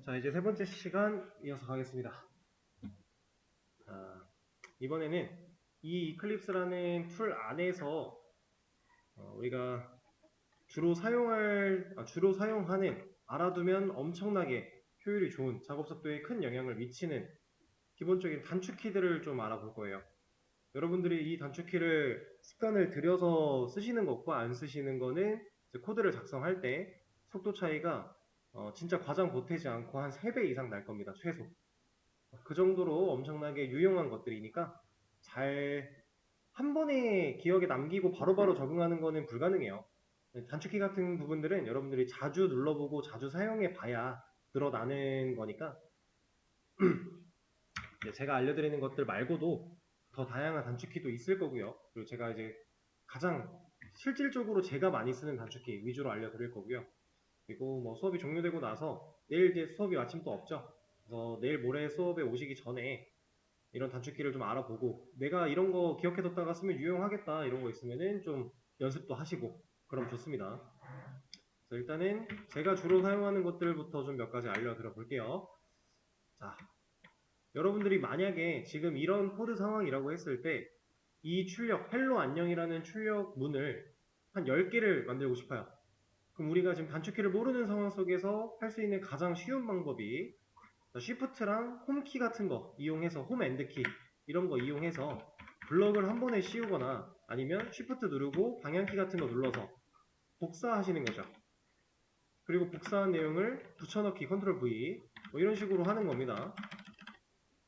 자, 이제 세 번째 시간 이어서 가겠습니다. 이번에는 이 이클립스라는 툴 안에서 우리가 주로 사용하는, 알아두면 엄청나게 효율이 좋은, 작업 속도에 큰 영향을 미치는 기본적인 단축키들을 좀 알아볼 거예요. 여러분들이 이 단축키를 습관을 들여서 쓰시는 것과 안 쓰시는 거는 코드를 작성할 때 속도 차이가 진짜 과장 보태지 않고 한 3배 이상 날 겁니다. 최소. 그 정도로 엄청나게 유용한 것들이니까 한 번에 기억에 남기고 바로바로 적응하는 거는 불가능해요. 단축키 같은 부분들은 여러분들이 자주 눌러보고 자주 사용해 봐야 늘어나는 거니까 제가 알려드리는 것들 말고도 더 다양한 단축키도 있을 거고요. 그리고 제가 이제 가장 실질적으로 제가 많이 쓰는 단축키 위주로 알려드릴 거고요. 그리고 뭐 수업이 종료되고 나서 내일 이제 수업이 마침 또 없죠. 그래서 내일 모레 수업에 오시기 전에 이런 단축키를 좀 알아보고 내가 이런 거 기억해뒀다가 쓰면 유용하겠다 이런 거 있으면은 좀 연습도 하시고 그럼 좋습니다. 그래서 일단은 제가 주로 사용하는 것들부터 좀 몇 가지 알려드려 볼게요. 자, 여러분들이 만약에 지금 이런 코드 상황이라고 했을 때 이 출력 헬로 안녕이라는 출력문을 한 10개를 만들고 싶어요. 그럼 우리가 지금 단축키를 모르는 상황 속에서 할 수 있는 가장 쉬운 방법이 쉬프트랑 홈키 같은 거 이용해서 홈 엔드키 이런 거 이용해서 블럭을 한 번에 씌우거나 아니면 쉬프트 누르고 방향키 같은 거 눌러서 복사하시는 거죠. 그리고 복사한 내용을 붙여넣기 컨트롤 V 뭐 이런 식으로 하는 겁니다.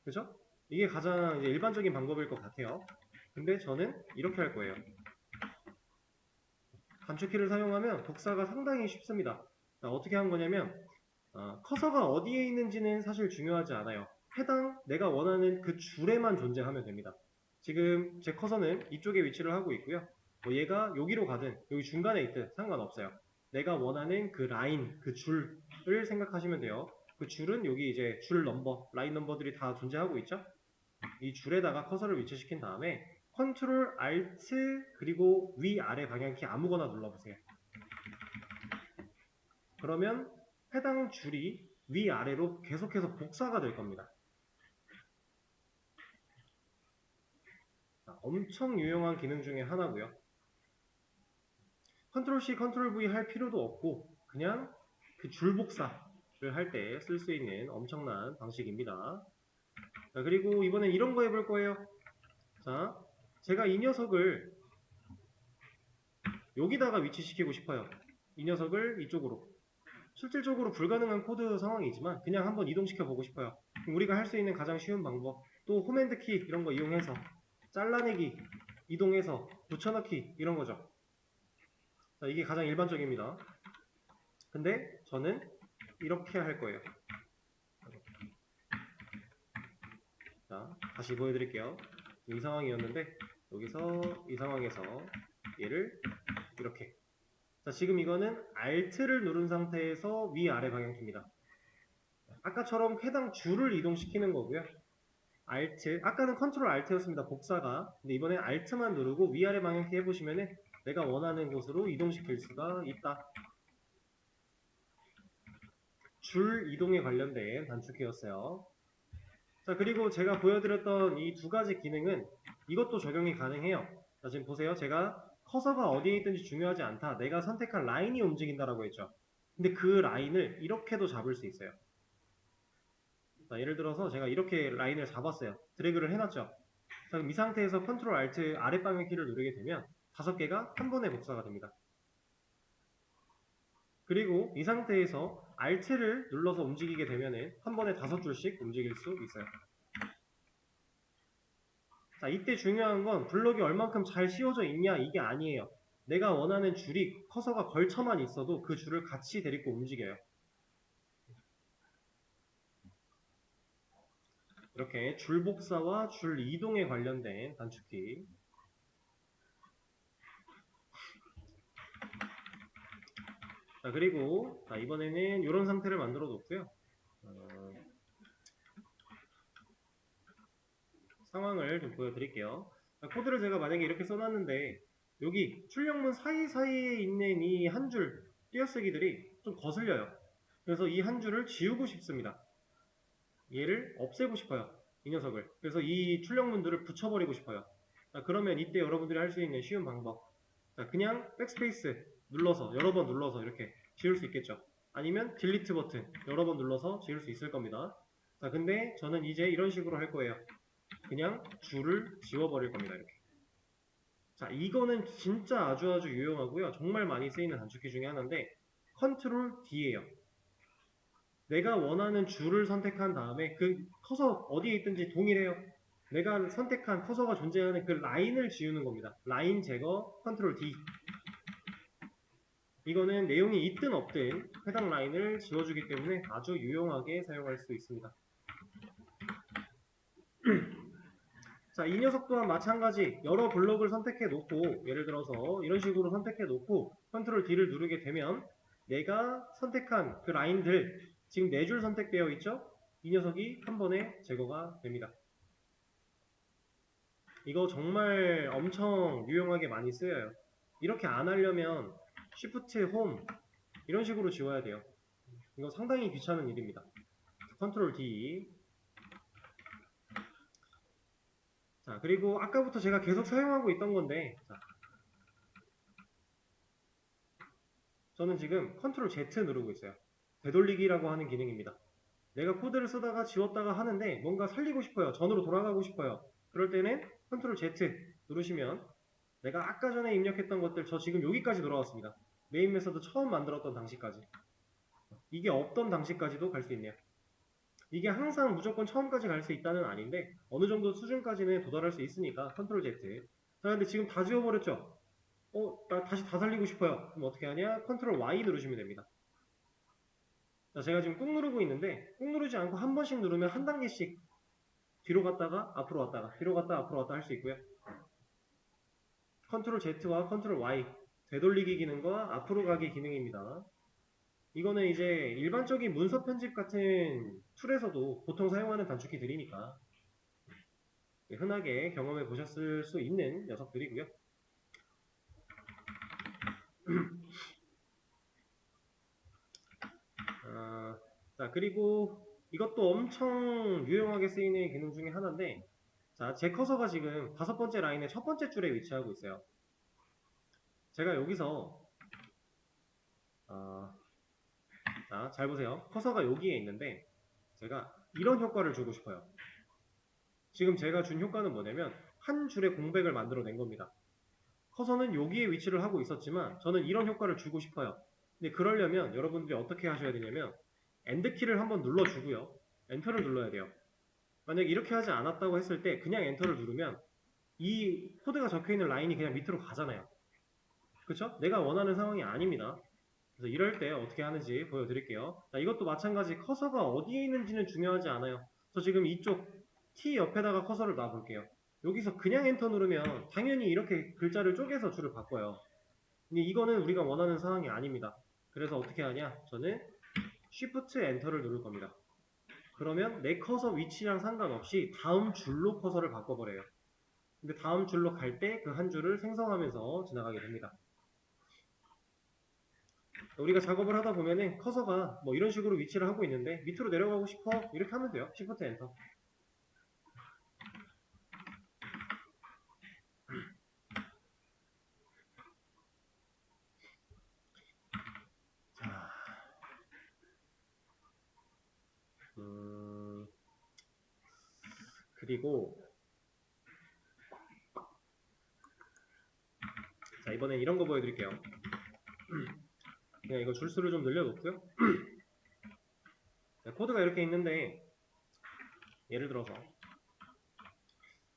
그죠? 이게 가장 이제 일반적인 방법일 것 같아요. 근데 저는 이렇게 할 거예요. 단축키를 사용하면 복사가 상당히 쉽습니다. 어떻게 한 거냐면 커서가 어디에 있는지는 사실 중요하지 않아요. 해당 내가 원하는 그 줄에만 존재하면 됩니다. 지금 제 커서는 이쪽에 위치를 하고 있고요. 뭐 얘가 여기로 가든 여기 중간에 있든 상관없어요. 내가 원하는 그 라인, 그 줄을 생각하시면 돼요. 그 줄은 여기 이제 줄 넘버, 라인 넘버들이 다 존재하고 있죠. 이 줄에다가 커서를 위치시킨 다음에 컨트롤, 알트, 그리고 위, 아래 방향키 아무거나 눌러보세요. 그러면 해당 줄이 위아래로 계속해서 복사가 될 겁니다. 엄청 유용한 기능 중에 하나고요. 컨트롤 C, 컨트롤 V 할 필요도 없고 그냥 그 줄 복사를 할 때 쓸 수 있는 엄청난 방식입니다. 자, 그리고 이번엔 이런 거 해볼 거예요. 자, 제가 이 녀석을 여기다가 위치시키고 싶어요. 이 녀석을 이쪽으로. 실질적으로 불가능한 코드 상황이지만 그냥 한번 이동시켜 보고 싶어요. 우리가 할 수 있는 가장 쉬운 방법, 또 홈핸드키 이런 거 이용해서 잘라내기, 이동해서 붙여넣기 이런 거죠. 자, 이게 가장 일반적입니다. 근데 저는 이렇게 할 거예요. 자, 다시 보여드릴게요. 이 상황이었는데 여기서 이 상황에서 얘를 이렇게. 자, 지금 이거는 Alt를 누른 상태에서 위아래 방향키입니다. 아까처럼 해당 줄을 이동시키는 거고요. Alt, 아까는 컨트롤 Alt였습니다. 복사가. 근데 이번엔 Alt만 누르고 위아래 방향키 해보시면은 내가 원하는 곳으로 이동시킬 수가 있다. 줄 이동에 관련된 단축키였어요. 자, 그리고 제가 보여드렸던 이 두 가지 기능은 이것도 적용이 가능해요. 자, 지금 보세요. 제가 커서가 어디에 있든지 중요하지 않다. 내가 선택한 라인이 움직인다라고 했죠. 근데 그 라인을 이렇게도 잡을 수 있어요. 자, 예를 들어서 제가 이렇게 라인을 잡았어요. 드래그를 해놨죠. 자, 그럼 이 상태에서 컨트롤 알트 아랫방향 키를 누르게 되면 5개가 한 번에 복사가 됩니다. 그리고 이 상태에서 Alt를 눌러서 움직이게 되면 한 번에 5줄씩 움직일 수 있어요. 자, 이때 중요한 건 블럭이 얼만큼 잘 씌워져 있냐 이게 아니에요. 내가 원하는 줄이 커서가 걸쳐만 있어도 그 줄을 같이 데리고 움직여요. 이렇게 줄 복사와 줄 이동에 관련된 단축키. 자, 그리고 이번에는 이런 상태를 만들어 놓고요. 상황을 좀 보여드릴게요. 코드를 제가 만약에 이렇게 써놨는데 여기 출력문 사이사이에 있는 이 한 줄 띄어쓰기들이 좀 거슬려요. 그래서 이 한 줄을 지우고 싶습니다. 얘를 없애고 싶어요. 이 녀석을. 그래서 이 출력문들을 붙여버리고 싶어요. 자, 그러면 이때 여러분들이 할 수 있는 쉬운 방법. 자, 그냥 백스페이스 눌러서 여러 번 눌러서 이렇게 지울 수 있겠죠. 아니면 딜리트 버튼 여러 번 눌러서 지울 수 있을 겁니다. 자, 근데 저는 이제 이런 식으로 할 거예요. 그냥 줄을 지워버릴 겁니다. 이렇게. 자, 이거는 진짜 아주 유용하고요. 정말 많이 쓰이는 단축키 중에 하나인데 컨트롤 D예요. 내가 원하는 줄을 선택한 다음에 그 커서 어디에 있든지 동일해요. 내가 선택한 커서가 존재하는 그 라인을 지우는 겁니다. 라인 제거 컨트롤 D. 이거는 내용이 있든 없든 해당 라인을 지워주기 때문에 아주 유용하게 사용할 수 있습니다. 자, 이 녀석 또한 마찬가지 여러 블록을 선택해 놓고 예를 들어서 이런 식으로 선택해 놓고 컨트롤 D를 누르게 되면 내가 선택한 그 라인들 지금 4줄 선택되어 있죠? 이 녀석이 한 번에 제거가 됩니다. 이거 정말 엄청 유용하게 많이 쓰여요. 이렇게 안 하려면 Shift Home 이런 식으로 지워야 돼요. 이거 상당히 귀찮은 일입니다. 컨트롤 D. 자, 그리고 아까부터 제가 계속 사용하고 있던 건데 자, 저는 지금 컨트롤 Z 누르고 있어요. 되돌리기라고 하는 기능입니다. 내가 코드를 쓰다가 지웠다가 하는데 뭔가 살리고 싶어요. 전으로 돌아가고 싶어요. 그럴 때는 컨트롤 Z 누르시면 내가 아까 전에 입력했던 것들 저 지금 여기까지 돌아왔습니다. 메인 메서드 처음 만들었던 당시까지. 이게 없던 당시까지도 갈 수 있네요. 이게 항상 무조건 처음까지 갈 수 있다는 아닌데 어느 정도 수준까지는 도달할 수 있으니까 컨트롤 Z. 자, 근데 지금 다 지워버렸죠? 나 다시 다 살리고 싶어요. 그럼 어떻게 하냐? 컨트롤 Y 누르시면 됩니다. 자, 제가 지금 꾹 누르고 있는데 꾹 누르지 않고 한 번씩 누르면 한 단계씩 뒤로 갔다가 앞으로 왔다가 뒤로 갔다 앞으로 왔다 할 수 있고요. 컨트롤 Z와 컨트롤 Y 되돌리기 기능과 앞으로 가기 기능입니다. 이거는 이제 일반적인 문서 편집 같은 툴에서도 보통 사용하는 단축키들이니까 흔하게 경험해 보셨을 수 있는 녀석들이고요. 자, 그리고 이것도 엄청 유용하게 쓰이는 기능 중에 하나인데 자, 제 커서가 지금 5번째 라인의 첫 번째 줄에 위치하고 있어요. 제가 여기서 자, 잘 보세요. 커서가 여기에 있는데 제가 이런 효과를 주고 싶어요. 지금 제가 준 효과는 뭐냐면 한 줄의 공백을 만들어낸 겁니다. 커서는 여기에 위치를 하고 있었지만 저는 이런 효과를 주고 싶어요. 근데 그러려면 여러분들이 어떻게 하셔야 되냐면 엔드키를 한번 눌러주고요. 엔터를 눌러야 돼요. 만약 이렇게 하지 않았다고 했을 때 그냥 엔터를 누르면 이 코드가 적혀있는 라인이 그냥 밑으로 가잖아요. 그쵸? 내가 원하는 상황이 아닙니다. 그래서 이럴 때 어떻게 하는지 보여드릴게요. 자, 이것도 마찬가지 커서가 어디에 있는지는 중요하지 않아요. 저 지금 이쪽 T 옆에다가 커서를 놔볼게요. 여기서 그냥 엔터 누르면 당연히 이렇게 글자를 쪼개서 줄을 바꿔요. 근데 이거는 우리가 원하는 상황이 아닙니다. 그래서 어떻게 하냐? 저는 Shift 엔터를 누를 겁니다. 그러면 내 커서 위치랑 상관없이 다음 줄로 커서를 바꿔버려요. 근데 다음 줄로 갈 때 그 한 줄을 생성하면서 지나가게 됩니다. 우리가 작업을 하다 보면은 커서가 뭐 이런 식으로 위치를 하고 있는데 밑으로 내려가고 싶어 이렇게 하면 돼요. Shift 엔터. 자, 그리고 자, 이번엔 이런 거 보여드릴게요. 그냥 이거 줄수를 좀 늘려놓고요. 자, 코드가 이렇게 있는데 예를 들어서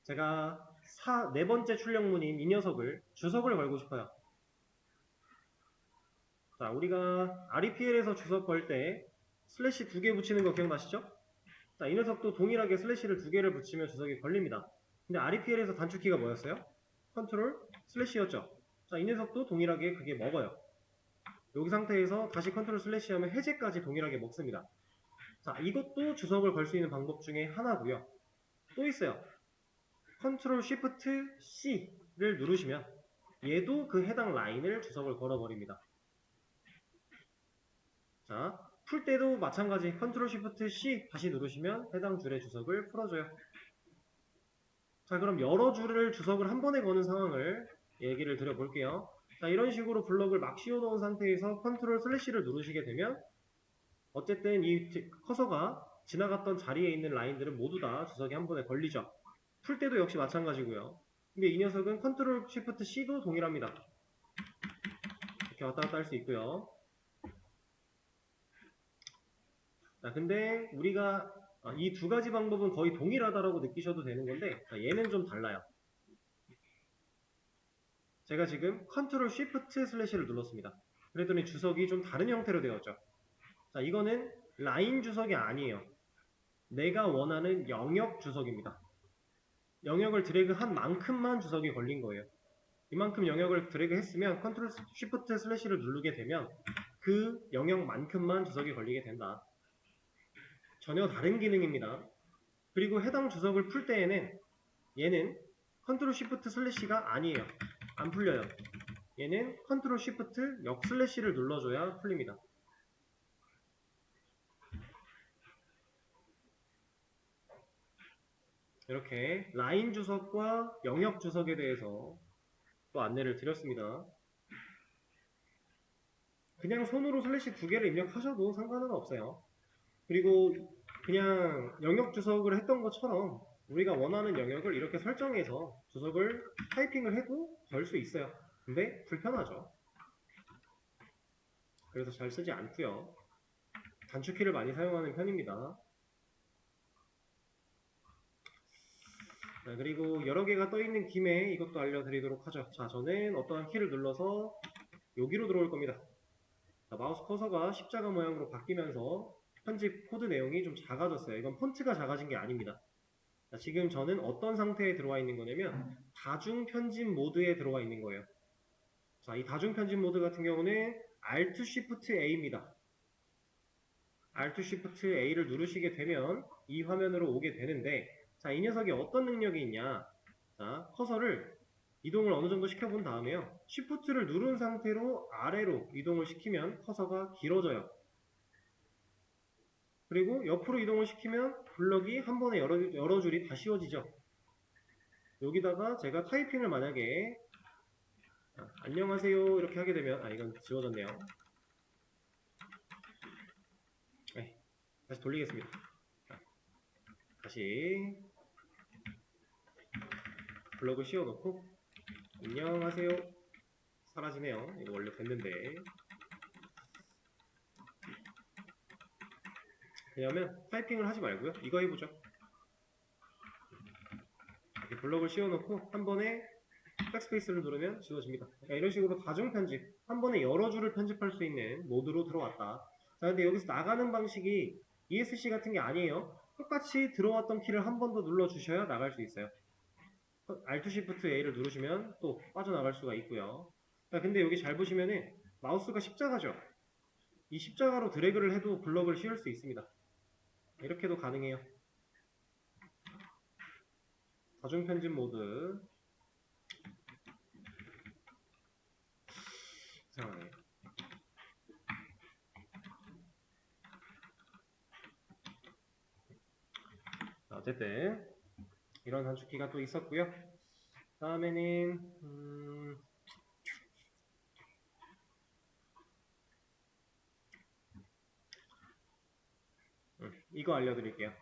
제가 4번째 출력문인 이 녀석을 주석을 걸고 싶어요. 자, 우리가 REPL에서 주석 걸 때 슬래시 2개 붙이는 거 기억나시죠? 자, 이 녀석도 동일하게 슬래시를 2개를 붙이면 주석이 걸립니다. 근데 REPL에서 단축키가 뭐였어요? 컨트롤 슬래시였죠. 자, 이 녀석도 동일하게 그게 먹어요. 여기 상태에서 다시 컨트롤 슬래시 하면 해제까지 동일하게 먹습니다. 자, 이것도 주석을 걸 수 있는 방법 중에 하나고요. 또 있어요. 컨트롤 쉬프트 C를 누르시면 얘도 그 해당 라인을 주석을 걸어버립니다. 자, 풀 때도 마찬가지 컨트롤 쉬프트 C 다시 누르시면 해당 줄의 주석을 풀어줘요. 자, 그럼 여러 줄을 주석을 한 번에 거는 상황을 얘기를 드려볼게요. 자, 이런 식으로 블럭을 막 씌워놓은 상태에서 컨트롤 슬래시를 누르시게 되면 어쨌든 이 커서가 지나갔던 자리에 있는 라인들은 모두 다 주석이 한 번에 걸리죠. 풀 때도 역시 마찬가지고요. 근데 이 녀석은 컨트롤 쉬프트 C도 동일합니다. 이렇게 왔다 갔다 할 수 있고요. 자, 근데 우리가 이 두 가지 방법은 거의 동일하다라고 느끼셔도 되는 건데 얘는 좀 달라요. 제가 지금 컨트롤 쉬프트 슬래시를 눌렀습니다. 그랬더니 주석이 좀 다른 형태로 되었죠. 자, 이거는 라인 주석이 아니에요. 내가 원하는 영역 주석입니다. 영역을 드래그한 만큼만 주석이 걸린 거예요. 이만큼 영역을 드래그 했으면 컨트롤 쉬프트 슬래시를 누르게 되면 그 영역만큼만 주석이 걸리게 된다. 전혀 다른 기능입니다. 그리고 해당 주석을 풀 때에는 얘는 컨트롤 쉬프트 슬래시가 아니에요. 안 풀려요. 얘는 컨트롤 쉬프트 역 슬래시를 눌러줘야 풀립니다. 이렇게 라인 주석과 영역 주석에 대해서 또 안내를 드렸습니다. 그냥 손으로 슬래시 두 개를 입력하셔도 상관은 없어요. 그리고 그냥 영역 주석을 했던 것처럼 우리가 원하는 영역을 이렇게 설정해서 주석을 타이핑을 해도 걸 수 있어요. 근데 불편하죠. 그래서 잘 쓰지 않고요. 단축키를 많이 사용하는 편입니다. 자, 그리고 여러 개가 떠 있는 김에 이것도 알려드리도록 하죠. 자, 저는 어떠한 키를 눌러서 여기로 들어올 겁니다. 자, 마우스 커서가 십자가 모양으로 바뀌면서 편집 코드 내용이 좀 작아졌어요. 이건 폰트가 작아진 게 아닙니다. 자, 지금 저는 어떤 상태에 들어와 있는 거냐면 다중 편집 모드에 들어와 있는 거예요. 자, 이 다중 편집 모드 같은 경우는 Alt Shift A입니다. Alt Shift A를 누르시게 되면 이 화면으로 오게 되는데, 자, 이 녀석이 어떤 능력이 있냐? 자, 커서를 이동을 어느 정도 시켜본 다음에요. Shift를 누른 상태로 아래로 이동을 시키면 커서가 길어져요. 그리고 옆으로 이동을 시키면 블럭이 한 번에 여러 줄이 다 씌워지죠. 여기다가 제가 타이핑을 만약에 안녕하세요 이렇게 하게 되면 이건 지워졌네요. 네, 다시 돌리겠습니다. 다시 블럭을 씌워놓고 안녕하세요 사라지네요. 이거 원래 됐는데 왜냐면 타이핑을 하지 말고요. 이거 해보죠. 이렇게 블럭을 씌워놓고 한 번에 백스페이스를 누르면 지워집니다. 그러니까 이런 식으로 다중 편집, 한 번에 여러 줄을 편집할 수 있는 모드로 들어왔다. 자, 근데 여기서 나가는 방식이 ESC 같은 게 아니에요. 똑같이 들어왔던 키를 한 번 더 눌러주셔야 나갈 수 있어요. Alt Shift A를 누르시면 또 빠져나갈 수가 있고요. 자, 근데 여기 잘 보시면은 마우스가 십자가죠. 이 십자가로 드래그를 해도 블럭을 씌울 수 있습니다. 이렇게도 가능해요. 다중 편집 모드. 이상하네. 자, 어쨌든 이런 단축키가 또 있었고요. 다음에는 이거 알려드릴게요.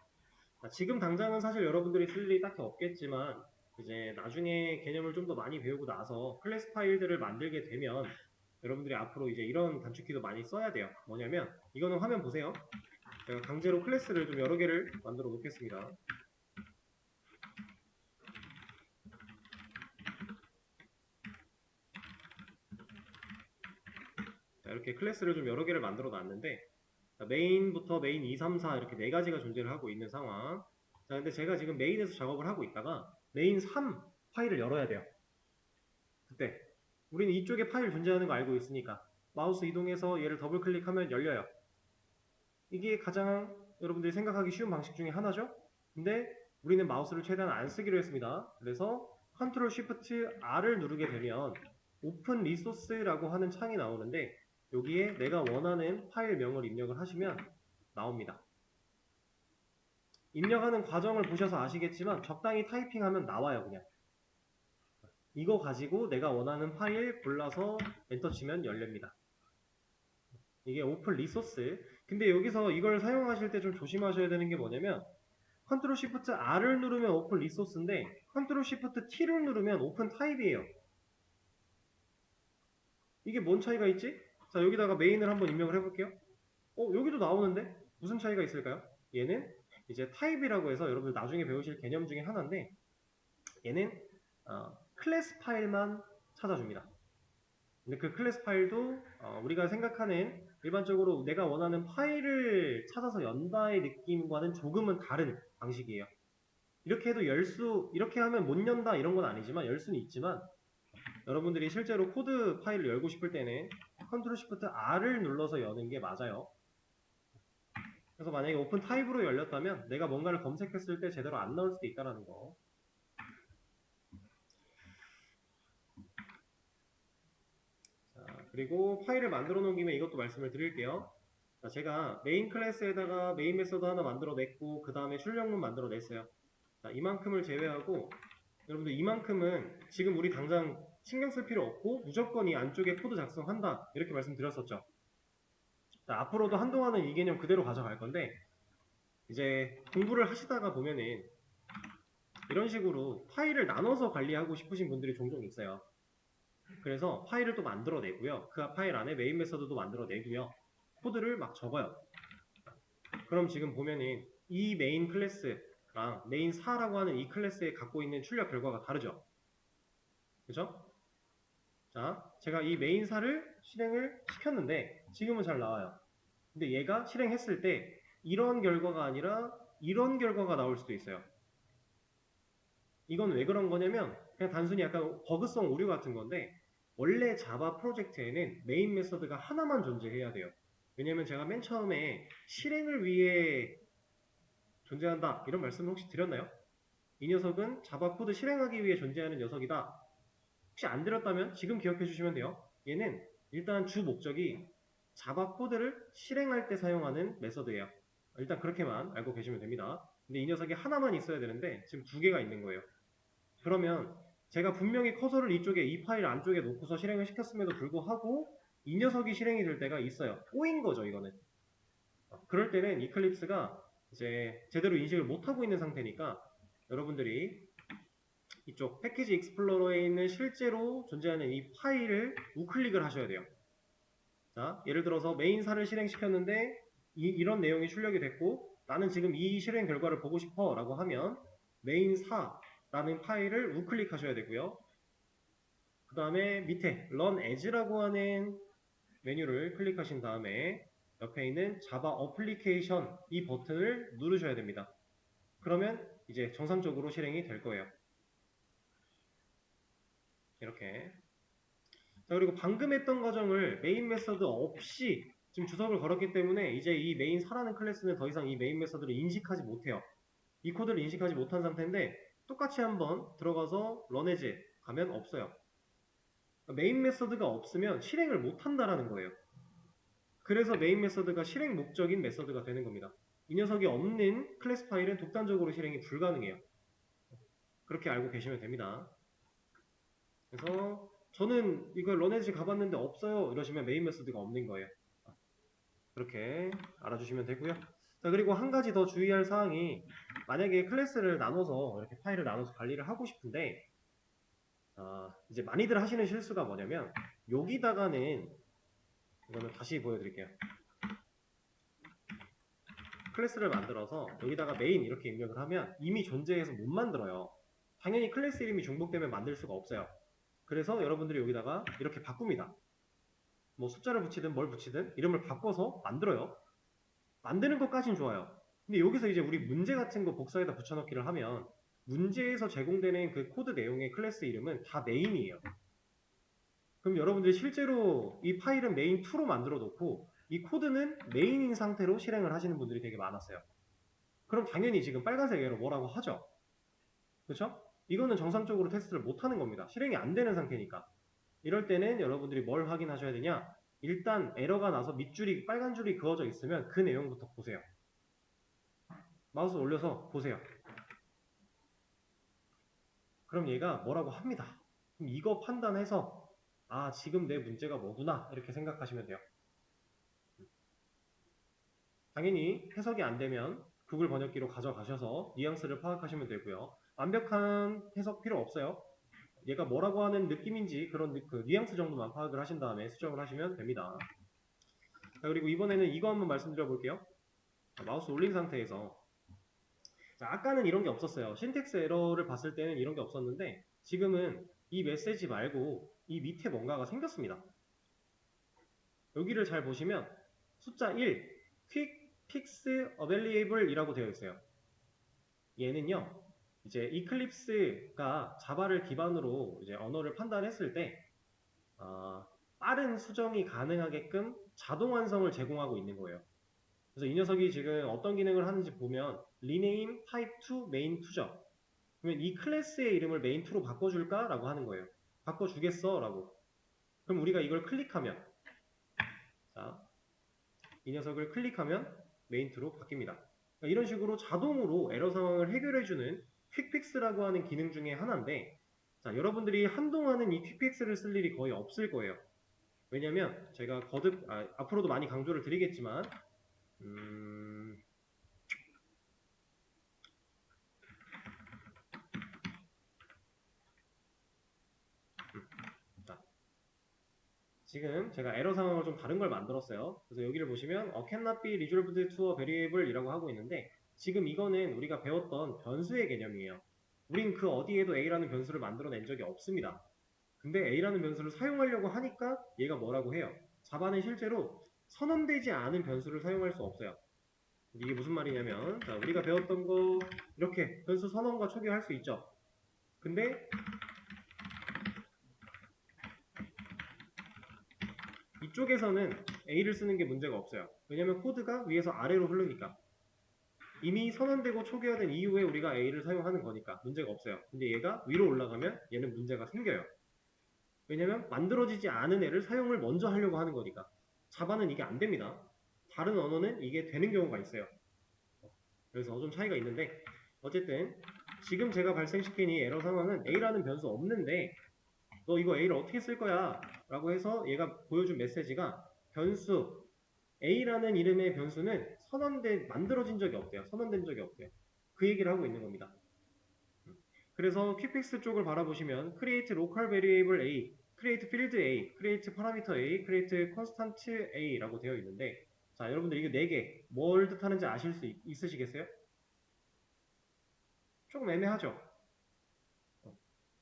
지금 당장은 사실 여러분들이 쓸 일이 딱히 없겠지만 이제 나중에 개념을 좀 더 많이 배우고 나서 클래스 파일들을 만들게 되면 여러분들이 앞으로 이제 이런 단축키도 많이 써야 돼요. 뭐냐면 이거는 화면 보세요. 제가 강제로 클래스를 좀 여러 개를 만들어 놓겠습니다. 자, 이렇게 클래스를 좀 여러 개를 만들어 놨는데 메인부터 메인 2, 3, 4 이렇게 네 가지가 존재를 하고 있는 상황. 자, 근데 제가 지금 메인에서 작업을 하고 있다가 메인 3 파일을 열어야 돼요. 그때 우리는 이쪽에 파일 존재하는 거 알고 있으니까 마우스 이동해서 얘를 더블 클릭하면 열려요. 이게 가장 여러분들이 생각하기 쉬운 방식 중에 하나죠. 근데 우리는 마우스를 최대한 안 쓰기로 했습니다. 그래서 컨트롤 쉬프트 R을 누르게 되면 오픈 리소스라고 하는 창이 나오는데 여기에 내가 원하는 파일명을 입력을 하시면 나옵니다. 입력하는 과정을 보셔서 아시겠지만 적당히 타이핑하면 나와요. 그냥 이거 가지고 내가 원하는 파일 골라서 엔터 치면 열립니다. 이게 오픈 리소스. 근데 여기서 이걸 사용하실 때 좀 조심하셔야 되는 게 뭐냐면 컨트롤 시프트 R을 누르면 오픈 리소스인데 컨트롤 시프트 T를 누르면 오픈 타입이에요. 이게 뭔 차이가 있지? 자, 여기다가 메인을 한번 입력을 해볼게요. 여기도 나오는데 무슨 차이가 있을까요? 얘는 이제 타입이라고 해서 여러분들 나중에 배우실 개념 중에 하나인데 얘는 클래스 파일만 찾아줍니다. 근데 그 클래스 파일도 우리가 생각하는 일반적으로 내가 원하는 파일을 찾아서 연다의 느낌과는 조금은 다른 방식이에요. 이렇게 해도 이렇게 하면 못 연다 이런 건 아니지만 열 수는 있지만 여러분들이 실제로 코드 파일을 열고 싶을 때는 컨트롤 시프트 R을 눌러서 여는 게 맞아요. 그래서 만약에 오픈 타입으로 열렸다면 내가 뭔가를 검색했을 때 제대로 안 나올 수도 있다는 거. 자, 그리고 파일을 만들어 놓은 김에 이것도 말씀을 드릴게요. 자, 제가 메인 클래스에다가 메인 메서드 하나 만들어 냈고 그 다음에 출력문 만들어 냈어요. 자, 이만큼을 제외하고 여러분들 이만큼은 지금 우리 당장 신경 쓸 필요 없고 무조건 이 안쪽에 코드 작성한다 이렇게 말씀드렸었죠. 자, 앞으로도 한동안은 이 개념 그대로 가져갈 건데 이제 공부를 하시다가 보면은 이런 식으로 파일을 나눠서 관리하고 싶으신 분들이 종종 있어요. 그래서 파일을 또 만들어 내고요. 그 파일 안에 메인 메서드도 만들어 내고요. 코드를 막 적어요. 그럼 지금 보면은 이 메인 클래스랑 메인 4라고 하는 이 클래스에 갖고 있는 출력 결과가 다르죠. 그죠? 자, 제가 이 메인 4를 실행을 시켰는데 지금은 잘 나와요. 근데 얘가 실행했을 때 이런 결과가 아니라 이런 결과가 나올 수도 있어요. 이건 왜 그런 거냐면 그냥 단순히 약간 버그성 오류 같은 건데 원래 자바 프로젝트에는 메인 메서드가 하나만 존재해야 돼요. 왜냐면 제가 맨 처음에 실행을 위해 존재한다 이런 말씀을 혹시 드렸나요? 이 녀석은 자바 코드 실행하기 위해 존재하는 녀석이다. 혹시 안 드렸다면 지금 기억해 주시면 돼요. 얘는 일단 주 목적이 자바 코드를 실행할 때 사용하는 메서드예요. 일단 그렇게만 알고 계시면 됩니다. 근데 이 녀석이 하나만 있어야 되는데 지금 두 개가 있는 거예요. 그러면 제가 분명히 커서를 이쪽에 이 파일 안쪽에 놓고서 실행을 시켰음에도 불구하고 이 녀석이 실행이 될 때가 있어요. 꼬인 거죠, 이거는. 그럴 때는 이클립스가 이제 제대로 인식을 못하고 있는 상태니까 여러분들이 이쪽 패키지 익스플로러에 있는 실제로 존재하는 이 파일을 우클릭을 하셔야 돼요. 자, 예를 들어서 메인4를 실행시켰는데 이런 내용이 출력이 됐고 나는 지금 이 실행 결과를 보고 싶어 라고 하면 메인4라는 파일을 우클릭하셔야 되고요. 그 다음에 밑에 run as라고 하는 메뉴를 클릭하신 다음에 옆에 있는 자바 어플리케이션 이 버튼을 누르셔야 됩니다. 그러면 이제 정상적으로 실행이 될 거예요. 이렇게. 자, 그리고 방금 했던 과정을 메인 메서드 없이 지금 주석을 걸었기 때문에 이제 이 메인 4라는 클래스는 더 이상 이 메인 메서드를 인식하지 못해요. 이 코드를 인식하지 못한 상태인데 똑같이 한번 들어가서 run as 가면 없어요. 메인 메서드가 없으면 실행을 못한다라는 거예요. 그래서 메인 메서드가 실행 목적인 메서드가 되는 겁니다. 이 녀석이 없는 클래스 파일은 독단적으로 실행이 불가능해요. 그렇게 알고 계시면 됩니다. 그래서 저는 이거 런에지 가봤는데 없어요 이러시면 메인 메서드가 없는 거예요. 그렇게 알아주시면 되고요. 자, 그리고 한 가지 더 주의할 사항이 만약에 클래스를 나눠서 이렇게 파일을 나눠서 관리를 하고 싶은데 이제 많이들 하시는 실수가 뭐냐면 여기다가는 이거는 다시 보여드릴게요. 클래스를 만들어서 여기다가 메인 이렇게 입력을 하면 이미 존재해서 못 만들어요. 당연히 클래스 이름이 중복되면 만들 수가 없어요. 그래서 여러분들이 여기다가 이렇게 바꿉니다. 뭐 숫자를 붙이든 뭘 붙이든 이름을 바꿔서 만들어요. 만드는 것까진 좋아요. 근데 여기서 이제 우리 문제 같은 거 복사에다 붙여넣기를 하면 문제에서 제공되는 그 코드 내용의 클래스 이름은 다 메인이에요. 그럼 여러분들이 실제로 이 파일은 메인2로 만들어 놓고 이 코드는 메인인 상태로 실행을 하시는 분들이 되게 많았어요. 그럼 당연히 지금 빨간색 에러 뭐라고 하죠. 그렇죠? 이거는 정상적으로 테스트를 못하는 겁니다. 실행이 안 되는 상태니까. 이럴 때는 여러분들이 뭘 확인하셔야 되냐? 일단 에러가 나서 밑줄이 빨간 줄이 그어져 있으면 그 내용부터 보세요. 마우스 올려서 보세요. 그럼 얘가 뭐라고 합니다. 그럼 이거 판단해서 아, 지금 내 문제가 뭐구나 이렇게 생각하시면 돼요. 당연히 해석이 안 되면 구글 번역기로 가져가셔서 뉘앙스를 파악하시면 되고요. 완벽한 해석 필요 없어요. 얘가 뭐라고 하는 느낌인지 그런 그 뉘앙스 정도만 파악을 하신 다음에 수정을 하시면 됩니다. 자, 그리고 이번에는 이거 한번 말씀드려 볼게요. 마우스 올린 상태에서 자, 아까는 이런 게 없었어요. 신텍스 에러를 봤을 때는 이런 게 없었는데 지금은 이 메시지 말고 이 밑에 뭔가가 생겼습니다. 여기를 잘 보시면 숫자 1, Quick Fix Available 이라고 되어 있어요. 얘는요, 이제 이클립스가 자바를 기반으로 이제 언어를 판단했을 때 빠른 수정이 가능하게끔 자동 완성을 제공하고 있는 거예요. 그래서 이 녀석이 지금 어떤 기능을 하는지 보면 rename type to main 2죠. 그러면 이 클래스의 이름을 main 2로 바꿔줄까? 라고 하는 거예요. 바꿔주겠어? 라고. 그럼 우리가 이걸 클릭하면 자, 이 녀석을 클릭하면 main 2로 바뀝니다. 그러니까 이런 식으로 자동으로 에러 상황을 해결해주는 퀵픽스라고 하는 기능 중에 하나인데 자, 여러분들이 한동안은 이 퀵픽스를 쓸 일이 거의 없을 거예요. 왜냐면 제가 앞으로도 많이 강조를 드리겠지만 자, 지금 제가 에러 상황을 좀 다른 걸 만들었어요. 그래서 여기를 보시면 cannot be resolved to a variable 이라고 하고 있는데 지금 이거는 우리가 배웠던 변수의 개념이에요. 우린 그 어디에도 a라는 변수를 만들어낸 적이 없습니다. 근데 a라는 변수를 사용하려고 하니까 얘가 뭐라고 해요? 자바는 실제로 선언되지 않은 변수를 사용할 수 없어요. 이게 무슨 말이냐면 자, 우리가 배웠던 거 이렇게 변수 선언과 초기화할 수 있죠. 근데 이쪽에서는 a를 쓰는 게 문제가 없어요. 왜냐면 코드가 위에서 아래로 흐르니까. 이미 선언되고 초기화된 이후에 우리가 a를 사용하는 거니까 문제가 없어요. 근데 얘가 위로 올라가면 얘는 문제가 생겨요. 왜냐면 만들어지지 않은 애를 사용을 먼저 하려고 하는 거니까. 자바는 이게 안 됩니다. 다른 언어는 이게 되는 경우가 있어요. 그래서 좀 차이가 있는데 어쨌든 지금 제가 발생시킨 이 에러 상황은 a라는 변수 없는데 너 이거 a를 어떻게 쓸 거야? 라고 해서 얘가 보여준 메시지가 변수 a라는 이름의 변수는 만들어진 적이 없대요. 선언된 적이 없대요. 그 얘기를 하고 있는 겁니다. 그래서 퀵픽스 쪽을 바라보시면 create local variable a, create field a, create parameter a, create constant a라고 되어 있는데 자 여러분들 이거 4개 뭘 뜻하는지 아실 수 있으시겠어요? 조금 애매하죠?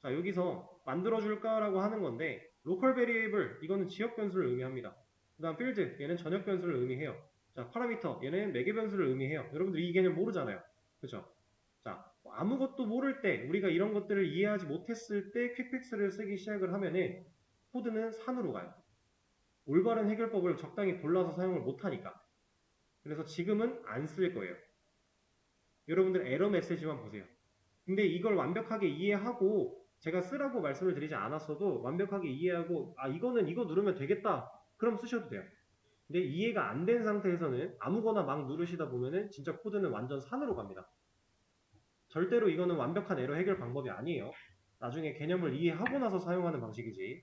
자 여기서 만들어줄까라고 하는 건데 local variable 이거는 지역 변수를 의미합니다. 그 다음 field 얘는 전역 변수를 의미해요. 자 parameter 얘는 매개 변수를 의미해요. 여러분들 이 개념 모르잖아요. 그쵸? 자 아무것도 모를 때 우리가 이런 것들을 이해하지 못했을 때 퀵픽스를 쓰기 시작을 하면은 코드는 산으로 가요. 올바른 해결법을 적당히 골라서 사용을 못하니까. 그래서 지금은 안 쓸 거예요. 여러분들 에러 메시지만 보세요. 근데 이걸 완벽하게 이해하고 제가 쓰라고 말씀을 드리지 않았어도 완벽하게 이해하고 아 이거는 이거 누르면 되겠다 그럼 쓰셔도 돼요. 근데 이해가 안 된 상태에서는 아무거나 막 누르시다 보면은 진짜 코드는 완전 산으로 갑니다. 절대로 이거는 완벽한 에러 해결 방법이 아니에요. 나중에 개념을 이해하고 나서 사용하는 방식이지.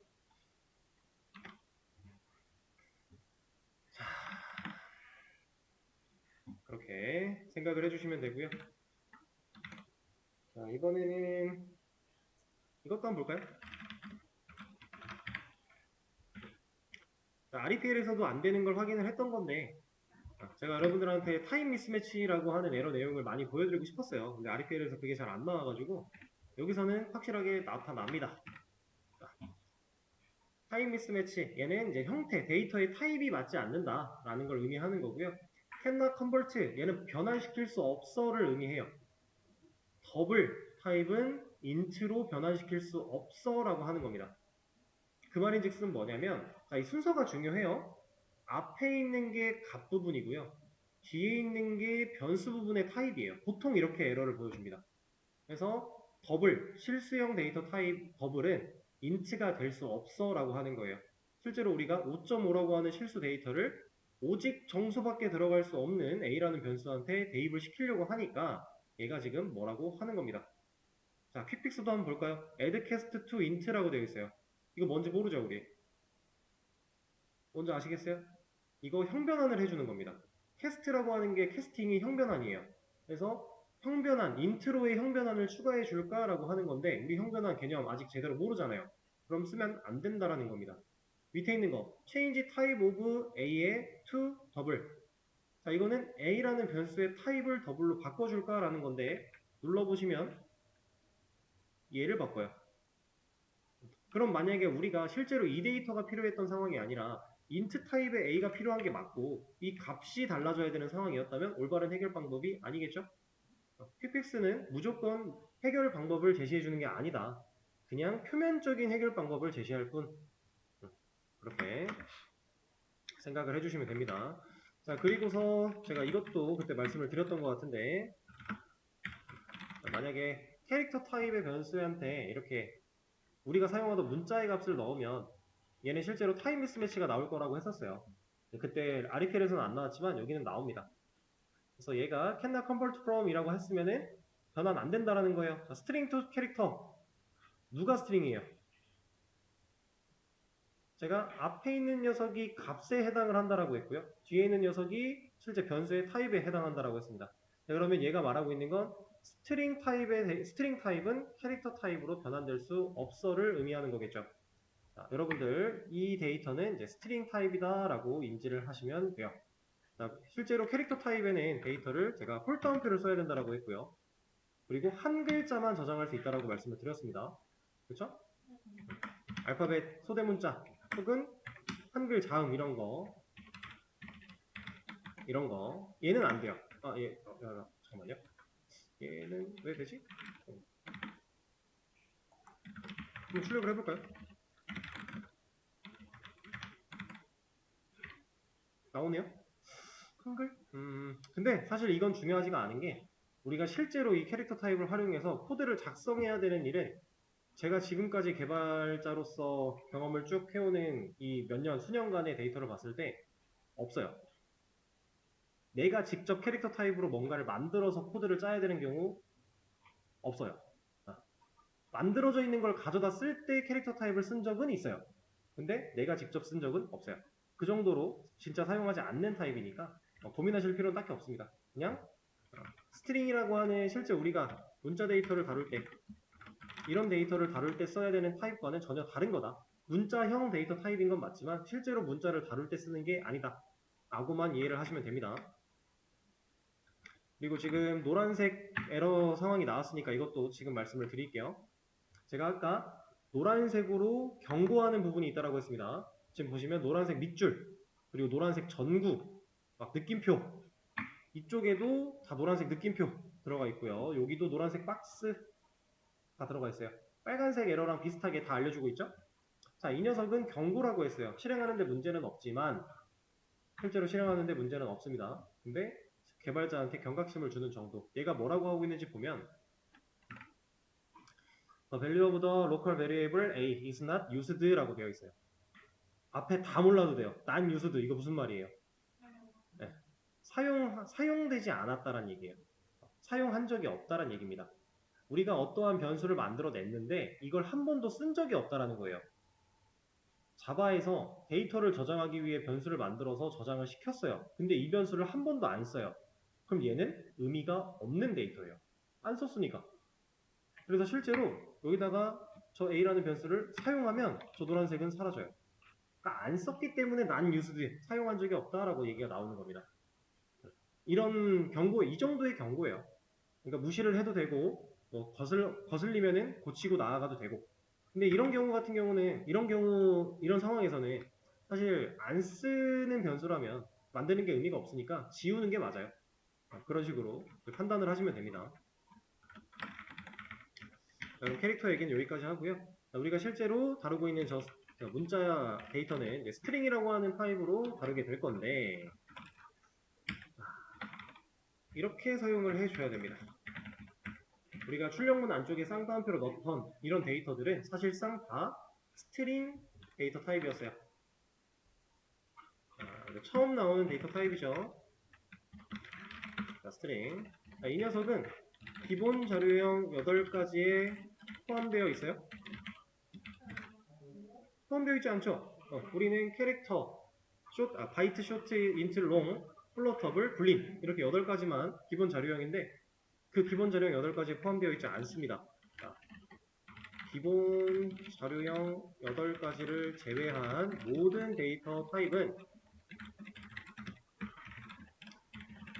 자, 그렇게 생각을 해주시면 되고요. 자, 이번에는 이것도 한번 볼까요? 자, REPL에서도 안 되는 걸 확인을 했던 건데 제가 여러분들한테 타임 미스매치라고 하는 에러 내용을 많이 보여드리고 싶었어요. 근데 REPL에서 그게 잘 안 나와가지고 여기서는 확실하게 나타납니다. 타임 미스매치 얘는 이제 형태, 데이터의 타입이 맞지 않는다라는 걸 의미하는 거고요. cannot convert 얘는 변환시킬 수 없어를 의미해요. 더블 타입은 int로 변환시킬 수 없어라고 하는 겁니다. 그 말인즉슨 뭐냐면 자, 이 순서가 중요해요. 앞에 있는 게 값 부분이고요. 뒤에 있는 게 변수 부분의 타입이에요. 보통 이렇게 에러를 보여줍니다. 그래서 더블, 실수형 데이터 타입 더블은 int가 될 수 없어 라고 하는 거예요. 실제로 우리가 5.5라고 하는 실수 데이터를 오직 정수밖에 들어갈 수 없는 A라는 변수한테 대입을 시키려고 하니까 얘가 지금 뭐라고 하는 겁니다. 자, 퀵픽스도 한번 볼까요? add cast to int라고 되어 있어요. 이거 뭔지 모르죠, 우리? 뭔지 아시겠어요? 이거 형변환을 해주는 겁니다. 캐스트라고 하는 게 캐스팅이 형변환이에요. 그래서 형변환, 인트로에 형변환을 추가해 줄까라고 하는 건데 우리 형변환 개념 아직 제대로 모르잖아요. 그럼 쓰면 안 된다라는 겁니다. 밑에 있는 거 change type of a의 to 더블. 자, 이거는 a라는 변수의 타입을 더블로 바꿔줄까라는 건데 눌러보시면 얘를 바꿔요. 그럼 만약에 우리가 실제로 이 데이터가 필요했던 상황이 아니라 int 타입의 a가 필요한 게 맞고 이 값이 달라져야 되는 상황이었다면 올바른 해결 방법이 아니겠죠? 퀵픽스는 무조건 해결 방법을 제시해 주는 게 아니다. 그냥 표면적인 해결 방법을 제시할 뿐. 그렇게 생각을 해주시면 됩니다. 자, 그리고서 제가 이것도 그때 말씀을 드렸던 것 같은데 만약에 캐릭터 타입의 변수한테 이렇게 우리가 사용하던 문자의 값을 넣으면 얘는 실제로 타임 미스매치가 나올 거라고 했었어요. 그때 아리켈에서는 안 나왔지만 여기는 나옵니다. 그래서 얘가 cannot convert from 이라고 했으면은 변환 안 된다라는 거예요. 자, string to 캐릭터 누가 스트링이에요? 제가 앞에 있는 녀석이 값에 해당을 한다라고 했고요. 뒤에 있는 녀석이 실제 변수의 타입에 해당한다라고 했습니다. 자, 그러면 얘가 말하고 있는 건 스트링 타입은 캐릭터 타입으로 변환될 수 없어를 의미하는 거겠죠. 자, 여러분들 이 데이터는 이제 스트링 타입이다라고 인지를 하시면 돼요. 자, 실제로 캐릭터 타입에는 데이터를 제가 홀다운표를 써야 된다라고 했고요. 그리고 한 글자만 저장할 수 있다라고 말씀을 드렸습니다. 그렇죠? 알파벳 소대문자 혹은 한글 자음 이런 거 얘는 안 돼요. 잠깐만요. 얘는 왜 되지? 한번 출력을 해볼까요? 나오네요. 한글? 근데 사실 이건 중요하지가 않은 게 우리가 실제로 이 캐릭터 타입을 활용해서 코드를 작성해야 되는 일은 제가 지금까지 개발자로서 경험을 쭉 해오는 이 몇 년, 수년간의 데이터를 봤을 때 없어요. 내가 직접 캐릭터 타입으로 뭔가를 만들어서 코드를 짜야 되는 경우 없어요. 만들어져 있는 걸 가져다 쓸 때 캐릭터 타입을 쓴 적은 있어요. 근데 내가 직접 쓴 적은 없어요. 그 정도로 진짜 사용하지 않는 타입이니까 고민하실 필요는 딱히 없습니다. 그냥 스트링이라고 하는 실제 우리가 문자 데이터를 다룰 때 이런 데이터를 다룰 때 써야 되는 타입과는 전혀 다른 거다. 문자형 데이터 타입인 건 맞지만 실제로 문자를 다룰 때 쓰는 게 아니다. 라고만 이해를 하시면 됩니다. 그리고 지금 노란색 에러 상황이 나왔으니까 이것도 지금 말씀을 드릴게요. 제가 아까 노란색으로 경고하는 부분이 있다고 했습니다. 지금 보시면 노란색 밑줄 그리고 노란색 전구 막 느낌표 이쪽에도 다 노란색 느낌표 들어가 있고요. 여기도 노란색 박스 다 들어가 있어요. 빨간색 에러랑 비슷하게 다 알려주고 있죠. 자, 이 녀석은 경고라고 했어요. 실행하는데 문제는 없지만 실제로 실행하는데 문제는 없습니다. 근데 개발자한테 경각심을 주는 정도. 얘가 뭐라고 하고 있는지 보면 The value of the local variable A is not used라고 되어 있어요. 앞에 다 몰라도 돼요. not used 이거 무슨 말이에요? 네. 사용되지 않았다는 얘기예요. 사용한 적이 없다는 얘기입니다. 우리가 어떠한 변수를 만들어냈는데 이걸 한 번도 쓴 적이 없다는 거예요. 자바에서 데이터를 저장하기 위해 변수를 만들어서 저장을 시켰어요. 근데 이 변수를 한 번도 안 써요. 그럼 얘는 의미가 없는 데이터예요. 안 썼으니까. 그래서 실제로 여기다가 저 A라는 변수를 사용하면 저 노란색은 사라져요. 그러니까 안 썼기 때문에 난 used, 사용한 적이 없다라고 얘기가 나오는 겁니다. 이런 경고, 이 정도의 경고예요. 그러니까 무시를 해도 되고 뭐 거슬리면은 고치고 나아가도 되고. 근데 이런 경우 같은 경우는 이런 상황에서는 사실 안 쓰는 변수라면 만드는 게 의미가 없으니까 지우는 게 맞아요. 그런 식으로 판단을 하시면 됩니다. 그럼 캐릭터 얘기는 여기까지 하고요. 우리가 실제로 다루고 있는 저 문자 데이터는 스트링이라고 하는 타입으로 다루게 될 건데 이렇게 사용을 해줘야 됩니다. 우리가 출력문 안쪽에 쌍따옴표로 넣던 이런 데이터들은 사실상 다 스트링 데이터 타입이었어요. 처음 나오는 데이터 타입이죠. 자, 스트링. 자, 이 녀석은 기본 자료형 8가지에 포함되어 있어요? 포함되어 있지 않죠? 우리는 캐릭터, 바이트, 쇼트, 인트, 롱, 플로터블, 불린 이렇게 8가지만 기본 자료형인데 그 기본 자료형 8가지에 포함되어 있지 않습니다. 자, 기본 자료형 8가지를 제외한 모든 데이터 타입은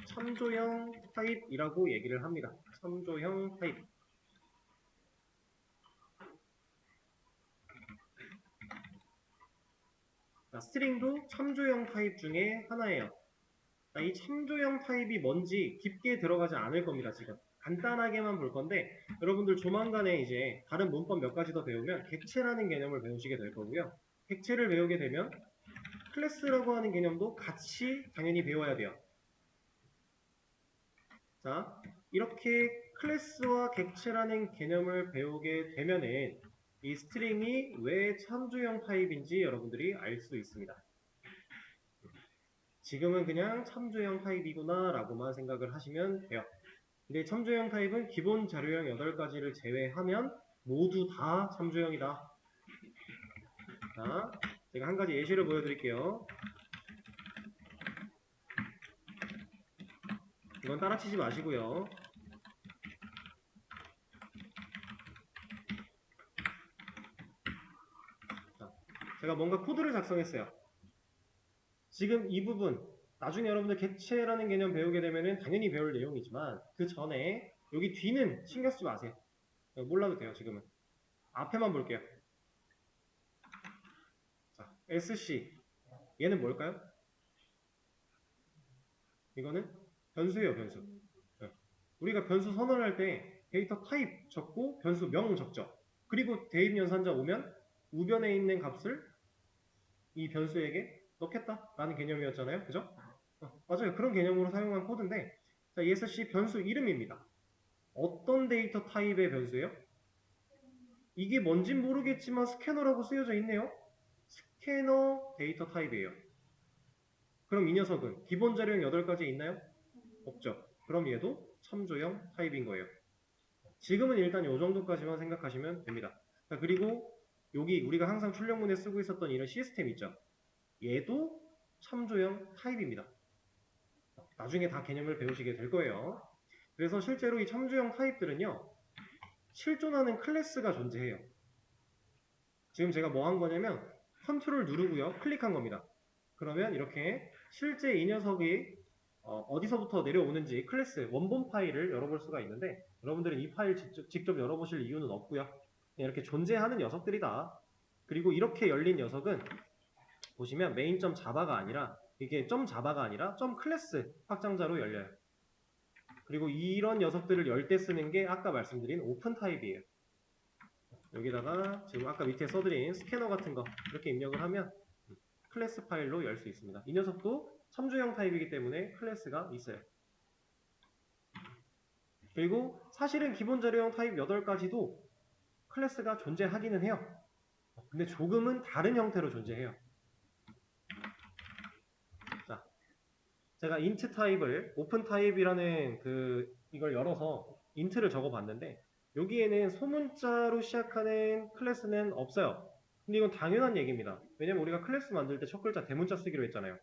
참조형 타입이라고 얘기를 합니다. 참조형 타입. 자, 스트링도 참조형 타입 중에 하나예요. 자, 이 참조형 타입이 뭔지 깊게 들어가지 않을 겁니다. 지금 간단하게만 볼 건데 여러분들 조만간에 이제 다른 문법 몇 가지 더 배우면 객체라는 개념을 배우시게 될 거고요. 객체를 배우게 되면 클래스라고 하는 개념도 같이 당연히 배워야 돼요. 자, 이렇게 클래스와 객체라는 개념을 배우게 되면은 이 스트링이 왜 참조형 타입인지 여러분들이 알 수 있습니다. 지금은 그냥 참조형 타입이구나 라고만 생각을 하시면 돼요. 근데 참조형 타입은 기본 자료형 8가지를 제외하면 모두 다 참조형이다. 자, 제가 한 가지 예시를 보여드릴게요. 이건 따라치지 마시고요. 자, 제가 뭔가 코드를 작성했어요. 지금 이 부분 나중에 여러분들 객체라는 개념 배우게 되면은 당연히 배울 내용이지만 그 전에 여기 뒤는 신경 쓰지 마세요. 몰라도 돼요. 지금은 앞에만 볼게요. 자, SC 얘는 뭘까요? 이거는 변수예요. 변수. 우리가 변수 선언할 때 데이터 타입 적고 변수 명 적죠. 그리고 대입 연산자 오면 우변에 있는 값을 이 변수에게 넣겠다라는 개념이었잖아요. 그죠? 맞아요. 그런 개념으로 사용한 코드인데 자, ESC 변수 이름입니다. 어떤 데이터 타입의 변수예요? 이게 뭔진 모르겠지만 스캐너라고 쓰여져 있네요. 스캐너 데이터 타입이에요. 그럼 이 녀석은 기본 자료형 8가지 있나요? 없죠. 그럼 얘도 참조형 타입인 거예요. 지금은 일단 이 정도까지만 생각하시면 됩니다. 자, 그리고 여기 우리가 항상 출력문에 쓰고 있었던 이런 시스템 있죠. 얘도 참조형 타입입니다. 나중에 다 개념을 배우시게 될 거예요. 그래서 실제로 이 참조형 타입들은요. 실존하는 클래스가 존재해요. 지금 제가 뭐 한 거냐면 컨트롤 누르고요. 클릭한 겁니다. 그러면 이렇게 실제 이 녀석이 어디서부터 내려오는지 클래스 원본 파일을 열어볼 수가 있는데 여러분들은 이 파일 직접 열어보실 이유는 없고요. 이렇게 존재하는 녀석들이다. 그리고 이렇게 열린 녀석은 보시면 main.java가 아니라 이게 .java가 아니라 .class 확장자로 열려요. 그리고 이런 녀석들을 열 때 쓰는 게 아까 말씀드린 오픈 타입이에요. 여기다가 지금 아까 밑에 써드린 스캐너 같은 거 이렇게 입력을 하면 클래스 파일로 열 수 있습니다. 이 녀석도 참조형 타입이기 때문에 클래스가 있어요. 그리고 사실은 기본 자료형 타입 8가지도 클래스가 존재하기는 해요. 근데 조금은 다른 형태로 존재해요. 자, 제가 int 타입을 오픈 타입이라는 이걸 열어서 int를 적어봤는데 여기에는 소문자로 시작하는 클래스는 없어요. 근데 이건 당연한 얘기입니다. 왜냐면 우리가 클래스 만들 때 첫 글자 대문자 쓰기로 했잖아요.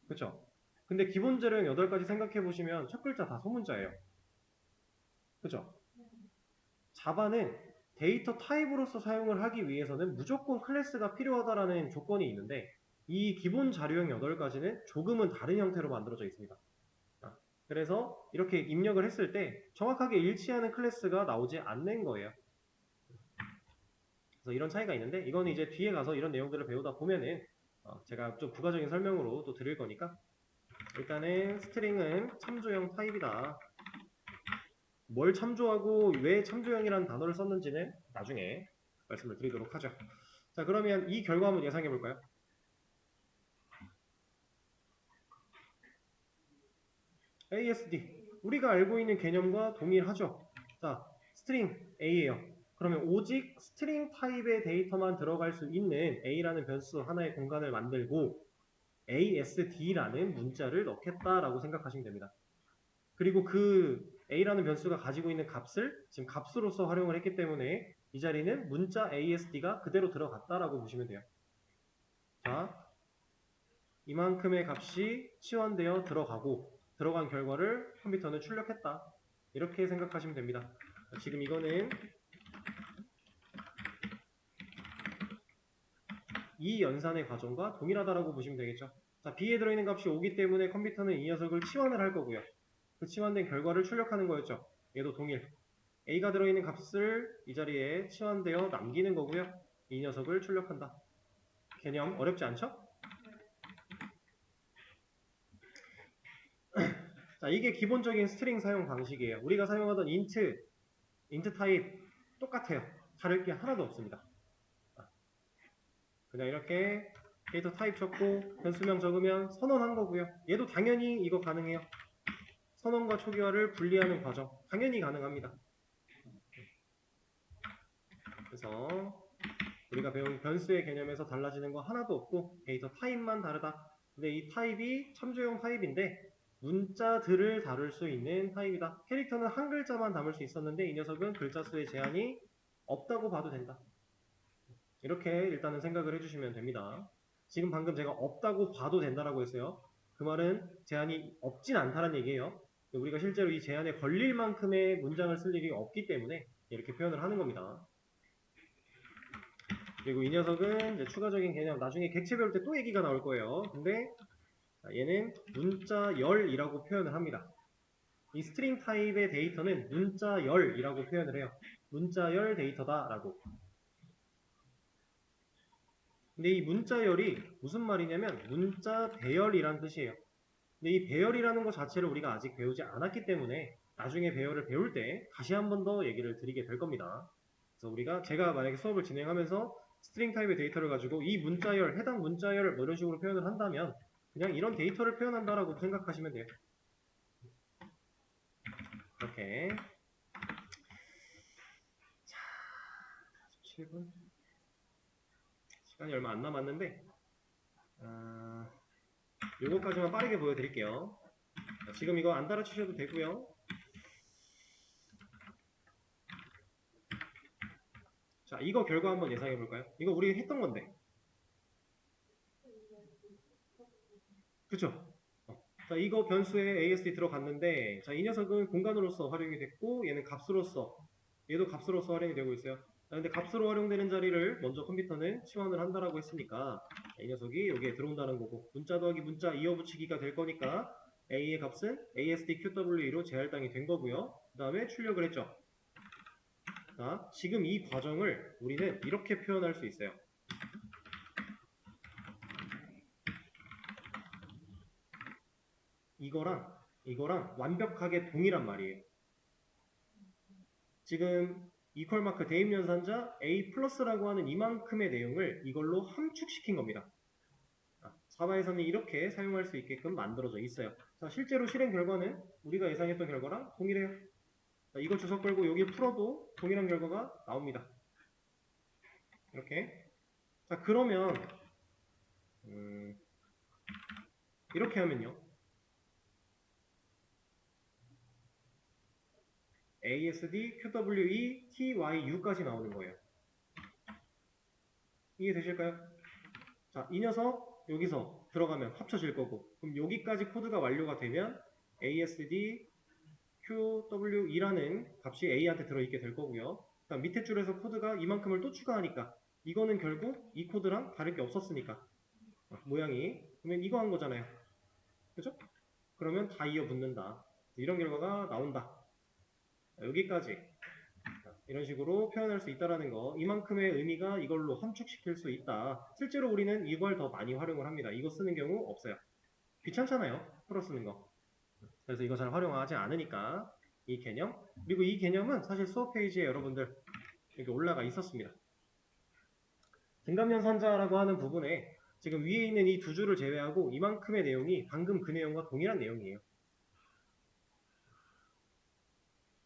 그쵸? 근데 기본 자료형 8가지 생각해보시면 첫 글자 다 소문자예요. 그죠? 자바는 데이터 타입으로서 사용을 하기 위해서는 무조건 클래스가 필요하다라는 조건이 있는데 이 기본 자료형 8가지는 조금은 다른 형태로 만들어져 있습니다. 그래서 이렇게 입력을 했을 때 정확하게 일치하는 클래스가 나오지 않는 거예요. 그래서 이런 차이가 있는데 이거는 이제 뒤에 가서 이런 내용들을 배우다 보면은 제가 좀 부가적인 설명으로 또 드릴 거니까 일단은 스트링은 참조형 타입이다. 뭘 참조하고 왜 참조형이라는 단어를 썼는지는 나중에 말씀을 드리도록 하죠. 자, 그러면 이 결과 한번 예상해 볼까요? ASD 우리가 알고 있는 개념과 동일하죠. 자, 스트링 A예요. 그러면 오직 스트링 타입의 데이터만 들어갈 수 있는 A라는 변수 하나의 공간을 만들고 ASD라는 문자를 넣겠다라고 생각하시면 됩니다. 그리고 그 A라는 변수가 가지고 있는 값을 지금 값으로서 활용을 했기 때문에 이 자리는 문자 ASD가 그대로 들어갔다라고 보시면 돼요. 자, 이만큼의 값이 치환되어 들어가고 들어간 결과를 컴퓨터는 출력했다. 이렇게 생각하시면 됩니다. 지금 이거는 이 연산의 과정과 동일하다라고 보시면 되겠죠. 자, B에 들어있는 값이 5기 때문에 컴퓨터는 이 녀석을 치환을 할 거고요. 그 치환된 결과를 출력하는 거였죠. 얘도 동일. A가 들어있는 값을 이 자리에 치환되어 남기는 거고요. 이 녀석을 출력한다. 개념 어렵지 않죠? 자, 이게 기본적인 스트링 사용 방식이에요. 우리가 사용하던 인트 타입 똑같아요. 다를 게 하나도 없습니다. 그냥 이렇게 데이터 타입 적고 변수명 적으면 선언한 거고요. 얘도 당연히 이거 가능해요. 선언과 초기화를 분리하는 과정 당연히 가능합니다. 그래서 우리가 배운 변수의 개념에서 달라지는 거 하나도 없고 데이터 타입만 다르다. 근데 이 타입이 참조용 타입인데 문자들을 다룰 수 있는 타입이다. 캐릭터는 한 글자만 담을 수 있었는데 이 녀석은 글자 수의 제한이 없다고 봐도 된다. 이렇게 일단은 생각을 해주시면 됩니다. 지금 방금 제가 없다고 봐도 된다라고 했어요. 그 말은 제한이 없진 않다는 얘기예요. 우리가 실제로 이 제한에 걸릴 만큼의 문장을 쓸 일이 없기 때문에 이렇게 표현을 하는 겁니다. 그리고 이 녀석은 이제 추가적인 개념, 나중에 객체 배울 때 또 얘기가 나올 거예요. 근데 얘는 문자열이라고 표현을 합니다. 이 스트링 타입의 데이터는 문자열이라고 표현을 해요. 문자열 데이터다라고. 근데 이 문자열이 무슨 말이냐면 문자 배열이란 뜻이에요. 근데 이 배열이라는 것 자체를 우리가 아직 배우지 않았기 때문에 나중에 배열을 배울 때 다시 한 번 더 얘기를 드리게 될 겁니다. 그래서 제가 만약에 수업을 진행하면서 스트링 타입의 데이터를 가지고 이 문자열, 해당 문자열 뭐 이런 식으로 표현을 한다면 그냥 이런 데이터를 표현한다라고 생각하시면 돼요. 이렇게. 자, 47분. 시간이 얼마 안 남았는데 요거까지만 빠르게 보여드릴게요. 지금 이거 안 따라치셔도 되고요. 자, 이거 결과 한번 예상해 볼까요? 이거 우리 했던 건데. 그쵸? 자, 이거 변수에 ASD 들어갔는데, 자, 이 녀석은 공간으로서 활용이 됐고, 얘는 값으로서, 얘도 값으로서 활용이 되고 있어요. 자, 근데 값으로 활용되는 자리를 먼저 컴퓨터는 치환을 한다라고 했으니까, 이 녀석이 여기에 들어온다는 거고, 문자 더하기 문자 이어붙이기가 될 거니까, A의 값은 ASD QWE로 재할당이 된 거고요. 그 다음에 출력을 했죠. 자, 지금 이 과정을 우리는 이렇게 표현할 수 있어요. 이거랑 완벽하게 동일한 말이에요. 지금 이퀄 마크 대입 연산자 A 플러스라고 하는 이만큼의 내용을 이걸로 함축시킨 겁니다. 자바에서는 이렇게 사용할 수 있게끔 만들어져 있어요. 자, 실제로 실행 결과는 우리가 예상했던 결과랑 동일해요. 자, 이거 주석 걸고 여기 풀어도 동일한 결과가 나옵니다. 이렇게. 자, 그러면 이렇게 하면요. ASD, QWE, TYU까지 나오는 거예요. 이해되실까요? 자, 이 녀석 여기서 들어가면 합쳐질 거고, 그럼 여기까지 코드가 완료가 되면 ASD, QWE라는 값이 A한테 들어있게 될 거고요. 그다음 밑에 줄에서 코드가 이만큼을 또 추가하니까 이거는 결국 이 코드랑 다를 게 없었으니까 모양이 그러면 이거 한 거잖아요. 그죠? 그러면 다 이어 붙는다. 이런 결과가 나온다. 여기까지 이런 식으로 표현할 수 있다라는 거, 이만큼의 의미가 이걸로 함축시킬 수 있다. 실제로 우리는 이걸 더 많이 활용을 합니다. 이거 쓰는 경우 없어요. 귀찮잖아요. 풀어 쓰는 거. 그래서 이거 잘 활용하지 않으니까 이 개념. 그리고 이 개념은 사실 수업 페이지에 여러분들 여기 올라가 있었습니다. 등감연산자라고 하는 부분에 지금 위에 있는 이 두 줄을 제외하고 이만큼의 내용이 방금 그 내용과 동일한 내용이에요.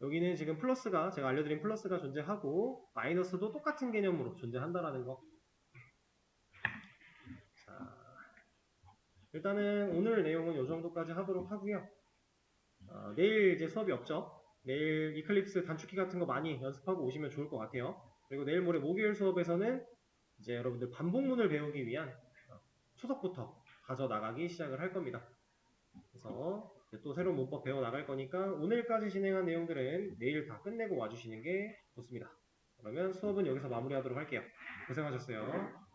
여기는 지금 플러스가, 제가 알려드린 플러스가 존재하고 마이너스도 똑같은 개념으로 존재한다라는 거. 자, 일단은 오늘 내용은 이 정도까지 하도록 하고요. 내일 이제 수업이 없죠. 내일 이클립스 단축키 같은 거 많이 연습하고 오시면 좋을 것 같아요. 그리고 내일 모레 목요일 수업에서는 이제 여러분들 반복문을 배우기 위한 초석부터 가져나가기 시작을 할 겁니다. 그래서 이제 또 새로운 문법 배워 나갈 거니까 오늘까지 진행한 내용들은 내일 다 끝내고 와주시는 게 좋습니다. 그러면 수업은 여기서 마무리하도록 할게요. 고생하셨어요.